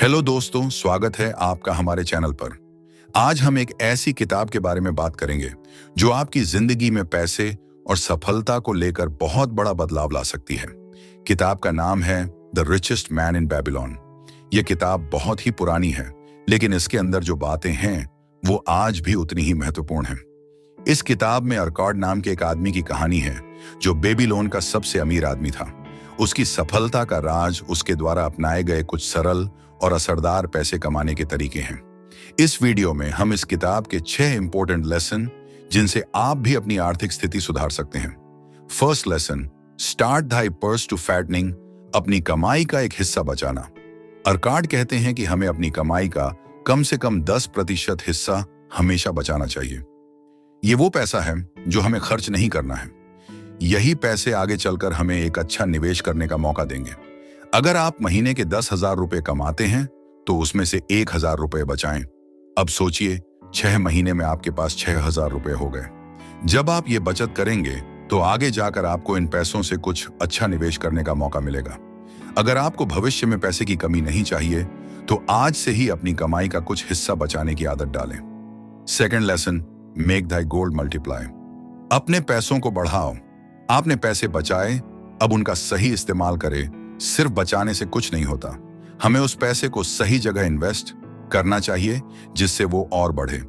Hello दोस्तों, स्वागत है आपका हमारे चैनल पर। आज हम एक ऐसी किताब के बारे में बात करेंगे जो आपकी जिंदगी में पैसे और सफलता को लेकर बहुत बड़ा बदलाव ला सकती है। किताब का नाम है the richest man in Babylon. यह किताब बहुत ही पुरानी है, लेकिन इसके अंदर जो बातें हैं वो आज भी उतनी ही महत्वपूर्ण हैं। इस किताब में अर्काड नाम के एक आदमी की कहानी है जो बेबीलोन का सबसे अमीर आदमी था। उसकी सफलता का राज उसके द्वारा अपनाए गए कुछ सरल और असरदार पैसे कमाने के तरीके हैं। इस वीडियो में हम इस किताब के 6 इंपॉर्टेंट लेसन जिनसे आप भी अपनी आर्थिक स्थिति सुधार सकते हैं। First lesson, start thy purse to fattening, अपनी कमाई का एक हिस्सा बचाना। अर्काड कहते हैं कि हमें अपनी कमाई का कम से कम 10% हिस्सा हमेशा बचाना चाहिए। ये वो पैसा है जो हमें खर्च नहीं करना है। यही पैसे आगे चलकर हमें एक अच्छा निवेश करने का मौका देंगे। अगर आप महीने के 10,000 रुपए कमाते हैं तो उसमें से 1,000 रुपए बचाएं। अब सोचिए, 6 महीने में आपके पास 6,000 रुपए हो गए। जब आप ये बचत करेंगे तो आगे जाकर आपको इन पैसों से कुछ अच्छा निवेश करने का मौका मिलेगा। अगर आपको भविष्य में पैसे की कमी नहीं चाहिए तो आज से ही अपनी कमाई का कुछ हिस्सा बचाने की आदत डालें। सेकेंड लेसन, मेक दाई गोल्ड मल्टीप्लाई, अपने पैसों को बढ़ाओ। आपने पैसे बचाए, अब उनका सही इस्तेमाल करें। सिर्फ बचाने से कुछ नहीं होता, हमें उस पैसे को सही जगह इन्वेस्ट करना चाहिए जिससे वो और बढ़े।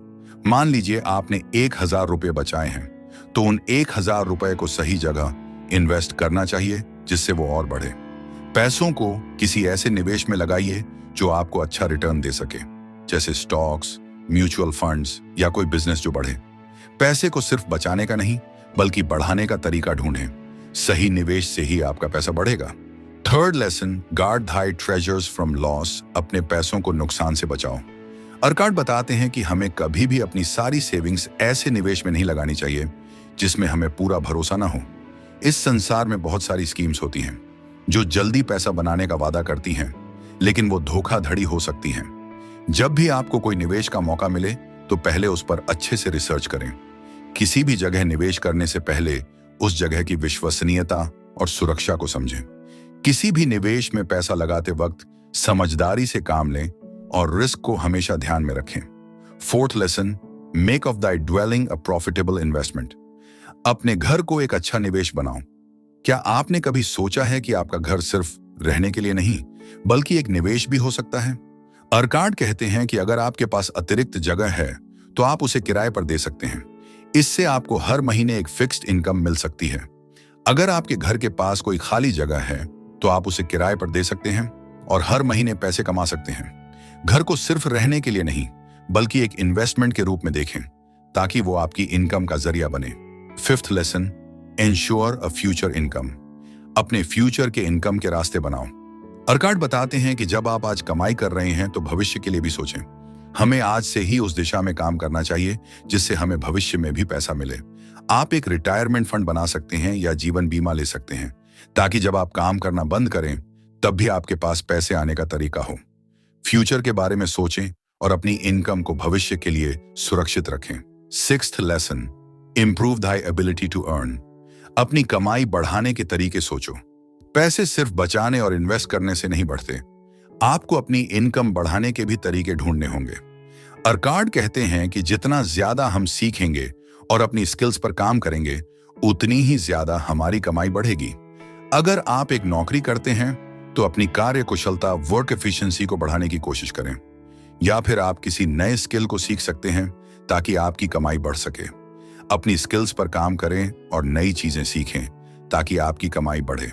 मान लीजिए आपने 1,000 रुपए बचाए हैं तो उन 1,000 रुपए को सही जगह इन्वेस्ट करना चाहिए जिससे वो और बढ़े। पैसों को किसी ऐसे निवेश में लगाइए जो आपको अच्छा रिटर्न दे सके, जैसे स्टॉक्स, म्यूचुअल फंड्स या कोई बिजनेस जो बढ़े। पैसे को सिर्फ बचाने का नहीं बल्कि बढ़ाने का तरीका ढूंढें। सही निवेश से ही आपका पैसा बढ़ेगा। Third lesson, guard Dai treasures from loss, अपने पैसों को नुकसान से बचाओ। अर्काड बताते हैं कि हमें कभी भी अपनी सारी सेविंग्स ऐसे निवेश में नहीं लगानी चाहिए जिसमें हमें पूरा भरोसा ना हो। इस संसार में बहुत सारी स्कीम्स होती हैं जो जल्दी पैसा बनाने का वादा करती हैं, लेकिन वो धोखाधड़ी हो सकती हैं। जब भी आपको कोई निवेश का मौका मिले तो पहले उस पर अच्छे से रिसर्च करें। किसी भी जगह निवेश करने से पहले उस जगह की विश्वसनीयता और सुरक्षा को समझें। किसी भी निवेश में पैसा लगाते वक्त समझदारी से काम लें और रिस्क को हमेशा ध्यान में रखें। Fourth lesson, make of thy dwelling a profitable investment, अपने घर को एक अच्छा निवेश बनाओ। क्या आपने कभी सोचा है कि आपका घर सिर्फ रहने के लिए नहीं बल्कि एक निवेश भी हो सकता है? अर्काड कहते हैं कि अगर आपके पास अतिरिक्त जगह है तो आप उसे किराए पर दे सकते हैं। इससे आपको हर महीने एक फिक्स्ड इनकम मिल सकती है। अगर आपके घर के पास कोई खाली जगह है तो आप उसे किराए पर दे सकते हैं और हर महीने पैसे कमा सकते हैं। घर को सिर्फ रहने के लिए नहीं बल्कि एक इन्वेस्टमेंट के रूप में देखें ताकि वो आपकी इनकम का जरिया बने। Fifth lesson, ensure a future income, अपने फ्यूचर के इनकम के रास्ते बनाओ। अर्काड बताते हैं कि जब आप आज कमाई कर रहे हैं तो भविष्य के लिए भी सोचें। हमें आज से ही उस दिशा में काम करना चाहिए जिससे हमें भविष्य में भी पैसा मिले। आप एक रिटायरमेंट फंड बना सकते हैं या जीवन बीमा ले सकते हैं ताकि जब आप काम करना बंद करें तब भी आपके पास पैसे आने का तरीका हो। फ्यूचर के बारे में सोचें और अपनी इनकम को भविष्य के लिए सुरक्षित रखें। Sixth lesson, improve thy ability to earn, अपनी कमाई बढ़ाने के तरीके सोचो। पैसे सिर्फ बचाने और इन्वेस्ट करने से नहीं बढ़ते, आपको अपनी इनकम बढ़ाने के भी तरीके ढूंढने होंगे। अर्काड कहते हैं कि जितना ज्यादा हम सीखेंगे और अपनी स्किल्स पर काम करेंगे उतनी ही ज्यादा हमारी कमाई बढ़ेगी। अगर आप एक नौकरी करते हैं तो अपनी कार्य कुशलता, वर्क एफिशिएंसी को बढ़ाने की कोशिश करें, या फिर आप किसी नए स्किल को सीख सकते हैं ताकि आपकी कमाई बढ़ सके। अपनी स्किल्स पर काम करें और नई चीजें सीखें ताकि आपकी कमाई बढ़े।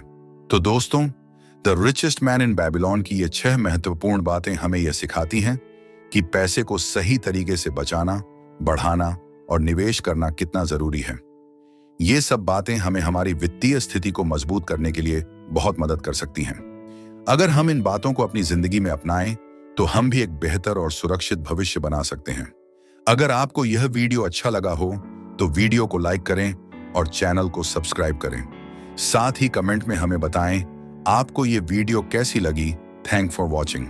तो दोस्तों, the richest man in Babylon की ये 6 महत्वपूर्ण बातें हमें यह सिखाती हैं कि पैसे को सही तरीके से बचाना, बढ़ाना और निवेश करना कितना जरूरी है। ये सब बातें हमें हमारी वित्तीय स्थिति को मजबूत करने के लिए बहुत मदद कर सकती हैं। अगर हम इन बातों को अपनी जिंदगी में अपनाएं तो हम भी एक बेहतर और सुरक्षित भविष्य बना सकते हैं। अगर आपको यह वीडियो अच्छा लगा हो तो वीडियो को लाइक करें और चैनल को सब्सक्राइब करें। साथ ही कमेंट में हमें बताएं आपको ये वीडियो कैसी लगी। Thank for watching.